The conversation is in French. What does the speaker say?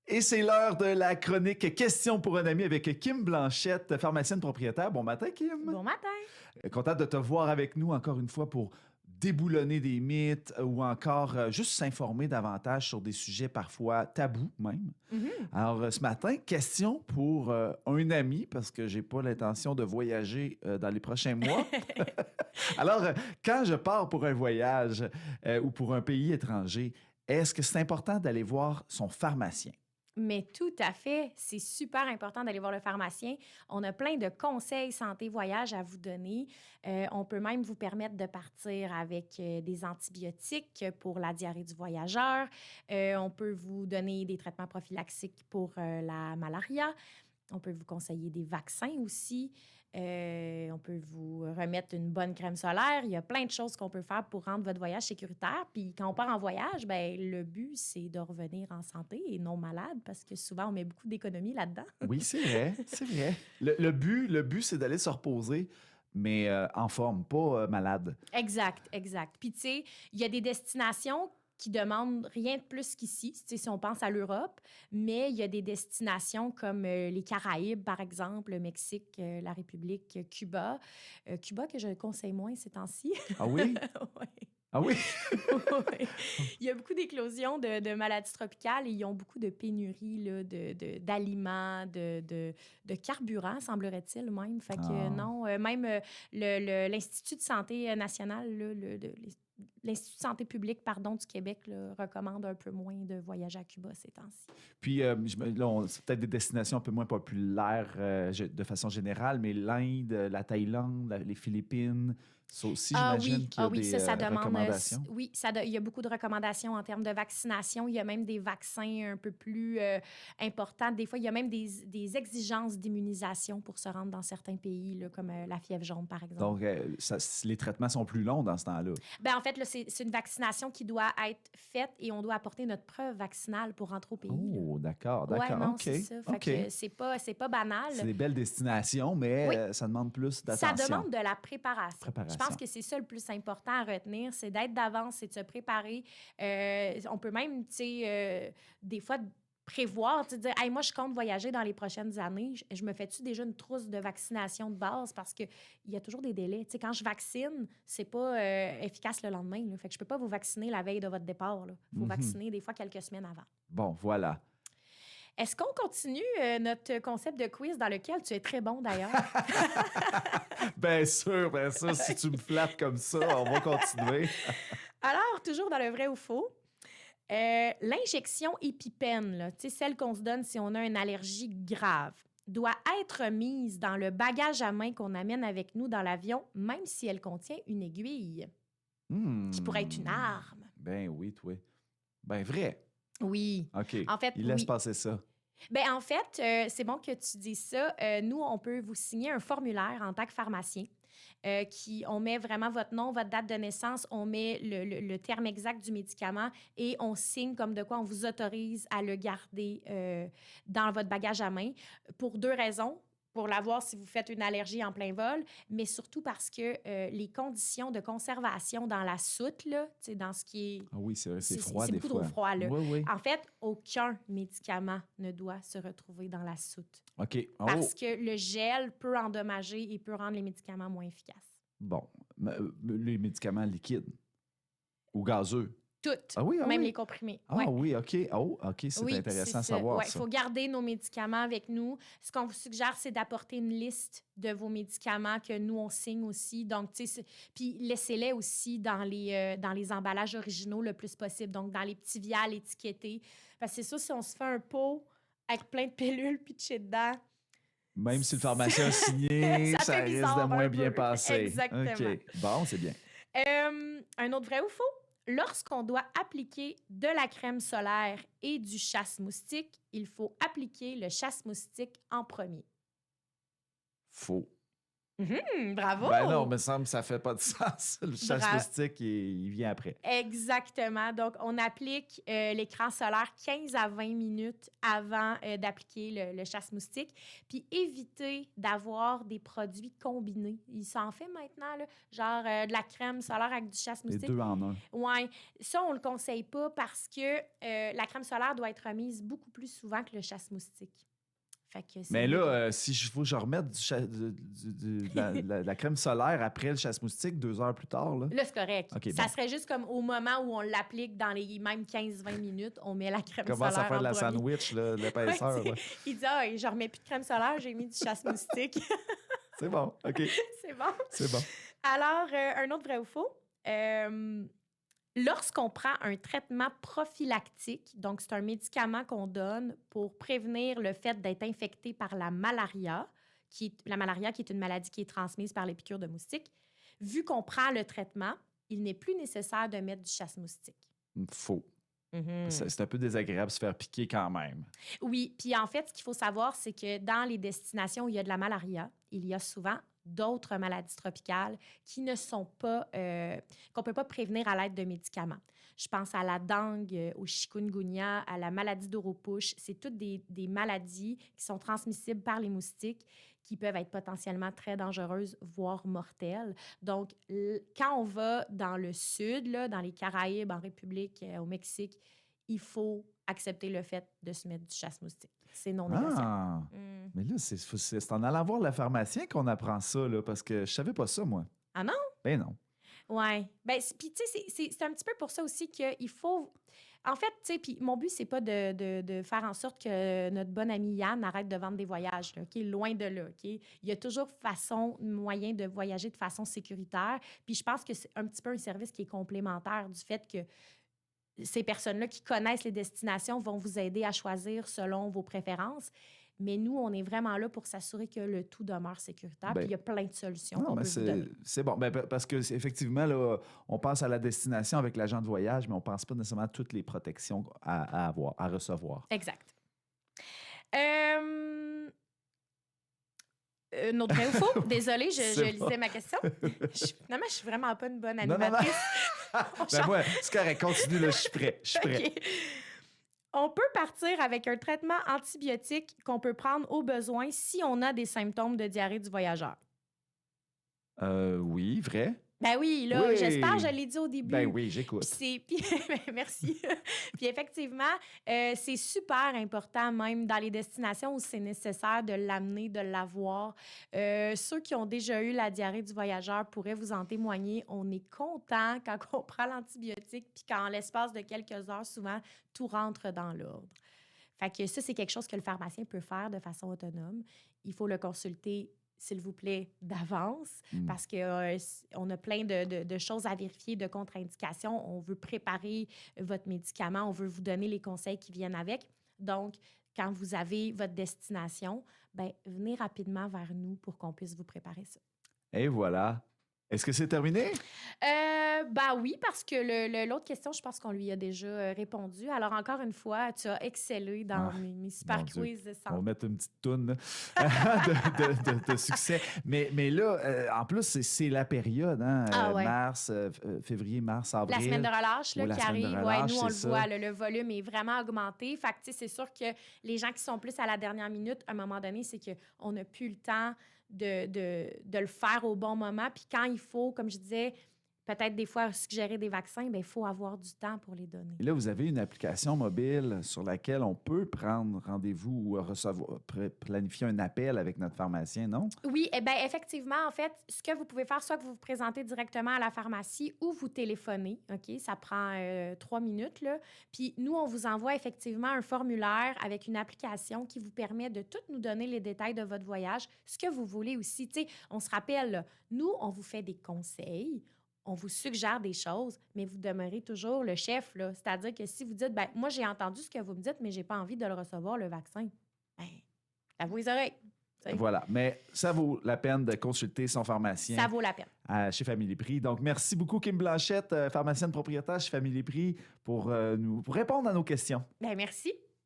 Et c'est l'heure de la chronique Question pour un ami avec Kim Blanchette, pharmacienne propriétaire. Bon matin, Kim. Bon matin. Contente de te voir avec nous encore une fois pour déboulonner des mythes ou encore juste s'informer davantage sur des sujets parfois tabous même. Alors, ce matin, question pour un ami, parce que j'ai pas l'intention de voyager dans les prochains mois. Alors, quand je pars pour un voyage ou pour un pays étranger, est-ce que c'est important d'aller voir son pharmacien? Mais tout à fait, c'est super important d'aller voir le pharmacien. On a plein de conseils santé-voyage à vous donner. On peut même vous permettre de partir avec des antibiotiques pour la diarrhée du voyageur. On peut vous donner des traitements prophylaxiques pour la malaria. On peut vous conseiller des vaccins aussi. On peut vous remettre une bonne crème solaire. Il y a plein de choses qu'on peut faire pour rendre votre voyage sécuritaire. Puis quand on part en voyage, ben le but, c'est de revenir en santé et non malade parce que souvent, on met beaucoup d'économies là-dedans. Oui, c'est vrai, c'est vrai. Le but, c'est d'aller se reposer, mais en forme, pas malade. Exact, exact. Puis tu sais, il y a des destinations qui demandent rien de plus qu'ici, tu sais, si on pense à l'Europe, mais il y a des destinations comme les Caraïbes, par exemple, le Mexique, la République, Cuba. Cuba, que je conseille moins ces temps-ci. Ah oui? Ouais. Ah oui? Ouais. Il y a beaucoup d'éclosions de maladies tropicales et ils ont beaucoup de pénuries là, d'aliments, de carburant, semblerait-il même. Fait que non, même l'Institut de santé nationale, là, l'Institut de santé publique, pardon, du Québec là, recommande un peu moins de voyager à Cuba ces temps-ci. Puis, c'est peut-être des destinations un peu moins populaires de façon générale, mais l'Inde, la Thaïlande, les Philippines, ça aussi, j'imagine qu'il y a des ça demande, recommandations. oui, il y a beaucoup de recommandations en termes de vaccination. Il y a même des vaccins un peu plus importants. Des fois, il y a même des exigences d'immunisation pour se rendre dans certains pays, là, comme la fièvre jaune, par exemple. Donc, les traitements sont plus longs dans ce temps-là. Ben, en fait, là, c'est une vaccination qui doit être faite et on doit apporter notre preuve vaccinale pour rentrer au pays. Oh, là. d'accord. Ouais, non, OK. c'est ça. Fait que c'est pas banal. C'est des belles destinations, mais Oui. Ça demande plus d'attention. Ça demande de la préparation. Je pense que c'est ça le plus important à retenir, c'est d'être d'avance, c'est de se préparer. On peut même, tu sais, des fois prévoir, tu sais, dire, hey, moi, je compte voyager dans les prochaines années. Je me fais-tu déjà une trousse de vaccination de base parce qu'il y a toujours des délais. Tu sais, quand je vaccine, c'est pas efficace le lendemain. Là. Fait que je peux pas vous vacciner la veille de votre départ. Il faut vacciner des fois quelques semaines avant. Bon, voilà. Est-ce qu'on continue notre concept de quiz dans lequel tu es très bon d'ailleurs? Bien sûr, si tu me flattes comme ça, on va continuer. Alors, toujours dans le vrai ou faux, l'injection épipène, là, celle qu'on se donne si on a une allergie grave, doit être mise dans le bagage à main qu'on amène avec nous dans l'avion, même si elle contient une aiguille, qui pourrait être une arme. Ben oui, toi. Ben vrai. Oui. OK. En fait, il laisse passer ça. Ben en fait, c'est bon que tu dises ça. Nous, on peut vous signer un formulaire en tant que pharmacien. On met vraiment votre nom, votre date de naissance, on met le terme exact du médicament et on signe comme de quoi on vous autorise à le garder dans votre bagage à main pour 2 raisons. Pour l'avoir si vous faites une allergie en plein vol, mais surtout parce que les conditions de conservation dans la soute, là, dans ce qui est... Ah oui, c'est vrai, c'est froid c'est des beaucoup fois. trop froid, là. Oui. En fait, aucun médicament ne doit se retrouver dans la soute. OK. Oh. Parce que le gel peut endommager et peut rendre les médicaments moins efficaces. Bon. Les médicaments liquides ou gazeux. Toutes, Ah oui, même les comprimés. Ah ouais. oui, OK. Oh, OK, c'est intéressant à savoir Il faut garder nos médicaments avec nous. Ce qu'on vous suggère, c'est d'apporter une liste de vos médicaments que nous, on signe aussi. Donc, tu sais, puis laissez-les aussi dans les emballages originaux le plus possible. Donc, dans les petits vials étiquetés. Parce que c'est sûr, si on se fait un pot avec plein de pilules pitchées dedans... Même si le pharmacien a signé, ça risque de moins bien passer. Exactement. OK. Bon, c'est bien. Un autre vrai ou faux? Lorsqu'on doit appliquer de la crème solaire et du chasse-moustique, il faut appliquer le chasse-moustique en premier. Faux. Bravo! Ben non, il me semble que ça fait pas de sens. Le chasse Bra- moustique, il vient après. Exactement. Donc, on applique l'écran solaire 15 à 20 minutes avant d'appliquer le chasse-moustique. Puis, évitez d'avoir des produits combinés. Il s'en fait maintenant, là, genre de la crème solaire avec du Les chasse-moustique. 2 en 1. Oui, ça, on ne le conseille pas parce que la crème solaire doit être remise beaucoup plus souvent que le chasse-moustique. Fait que c'est Mais mieux. là, si je faut que je remette de la crème solaire après le chasse-moustique 2 heures plus tard, là. Là, c'est correct. OK, Ça bon. serait juste comme au moment où on l'applique dans les mêmes 15-20 minutes, on met la crème Commence solaire à faire en de la premier. sandwich, là, de l'épaisseur. Ouais, là. il dit « Ah, je remets plus de crème solaire, j'ai mis du chasse-moustique. » C'est bon, OK, C'est bon. c'est bon. Alors, un autre vrai ou faux. Lorsqu'on prend un traitement prophylactique, donc c'est un médicament qu'on donne pour prévenir le fait d'être infecté par la malaria, qui est une maladie qui est transmise par les piqûres de moustiques, vu qu'on prend le traitement, il n'est plus nécessaire de mettre du chasse-moustique. Faux. C'est un peu désagréable de se faire piquer quand même. Oui, puis en fait, ce qu'il faut savoir, c'est que dans les destinations où il y a de la malaria, il y a souvent d'autres maladies tropicales qui ne sont pas, qu'on ne peut pas prévenir à l'aide de médicaments. Je pense à la dengue, au chikungunya, à la maladie d'Oropouche. C'est toutes des maladies qui sont transmissibles par les moustiques qui peuvent être potentiellement très dangereuses, voire mortelles. Donc, quand on va dans le sud, là, dans les Caraïbes, en République, au Mexique, il faut accepter le fait de se mettre du chasse-moustique. C'est non négociable. Ah! Mais là, c'est en allant voir le pharmacien qu'on apprend ça, là, parce que je savais pas ça, moi. Ah non? Ben non. Oui. Bien, puis tu sais, c'est un petit peu pour ça aussi qu'il faut... En fait, tu sais, puis mon but, c'est pas de faire en sorte que notre bon ami Yann arrête de vendre des voyages, là, OK? Loin de là, OK? Il y a toujours moyen de voyager de façon sécuritaire. Puis je pense que c'est un petit peu un service qui est complémentaire du fait que ces personnes-là qui connaissent les destinations vont vous aider à choisir selon vos préférences. Mais nous, on est vraiment là pour s'assurer que le tout demeure sécuritaire. Ben, puis il y a plein de solutions non, qu'on mais peut vous donner. c'est bon. Ben, parce que effectivement, là, on pense à la destination avec l'agent de voyage, mais on pense pas nécessairement à toutes les protections à avoir, à recevoir. Exact. Notre vrai ou faux? Désolée, je lisais ma question. Finalement, je suis vraiment pas une bonne Non, non, non. animatrice. Ben moi, c'est correct, continue, là, je suis prêt. Je suis prêt. OK. On peut partir avec un traitement antibiotique qu'on peut prendre au besoin si on a des symptômes de diarrhée du voyageur. Oui, vrai. Ben oui, là, Oui. j'espère, je l'ai dit au début. Ben oui, j'écoute. Merci. Puis effectivement, c'est super important, même dans les destinations où c'est nécessaire de l'amener, de l'avoir. Ceux qui ont déjà eu la diarrhée du voyageur pourraient vous en témoigner. On est content quand on prend l'antibiotique, puis qu'en l'espace de quelques heures, souvent, tout rentre dans l'ordre. Fait que ça, c'est quelque chose que le pharmacien peut faire de façon autonome. Il faut le consulter, s'il vous plaît, d'avance, parce qu'on a plein de choses à vérifier, de contre-indications. On veut préparer votre médicament, on veut vous donner les conseils qui viennent avec. Donc, quand vous avez votre destination, ben, venez rapidement vers nous pour qu'on puisse vous préparer ça. Et voilà. Est-ce que c'est terminé? Ben oui, parce que l'autre question, je pense qu'on lui a déjà répondu. Alors, encore une fois, tu as excellé dans mes super quiz de santé. On va mettre une petite toune de succès. Mais là, en plus, c'est la période, hein? Mars, février, mars, avril. La semaine de relâche là, qui arrive. Relâche, nous, on le voit, le volume est vraiment augmenté. Fait que, c'est sûr que les gens qui sont plus à la dernière minute, à un moment donné, c'est qu'on n'a plus le temps de le faire au bon moment. Puis quand il faut, comme je disais, peut-être des fois suggérer des vaccins, bien, il faut avoir du temps pour les donner. Et là, vous avez une application mobile sur laquelle on peut prendre rendez-vous ou planifier un appel avec notre pharmacien, non? Oui, bien, effectivement, en fait, ce que vous pouvez faire, soit que vous vous présentez directement à la pharmacie ou vous téléphonez, OK? Ça prend 3 minutes, là. Puis nous, on vous envoie effectivement un formulaire avec une application qui vous permet de tout nous donner les détails de votre voyage, ce que vous voulez aussi. Tu sais, on se rappelle, là, nous, on vous fait des conseils, on vous suggère des choses, mais vous demeurez toujours le chef, là. C'est-à-dire que si vous dites, ben moi, j'ai entendu ce que vous me dites, mais j'ai pas envie de le recevoir, le vaccin, ben, à vous les oreilles. T'sais. Voilà. Mais ça vaut la peine de consulter son pharmacien. Ça vaut la peine. Chez Family Prix. Donc, merci beaucoup, Kim Blanchette, pharmacienne propriétaire chez Family Prix, pour répondre à nos questions. Ben merci.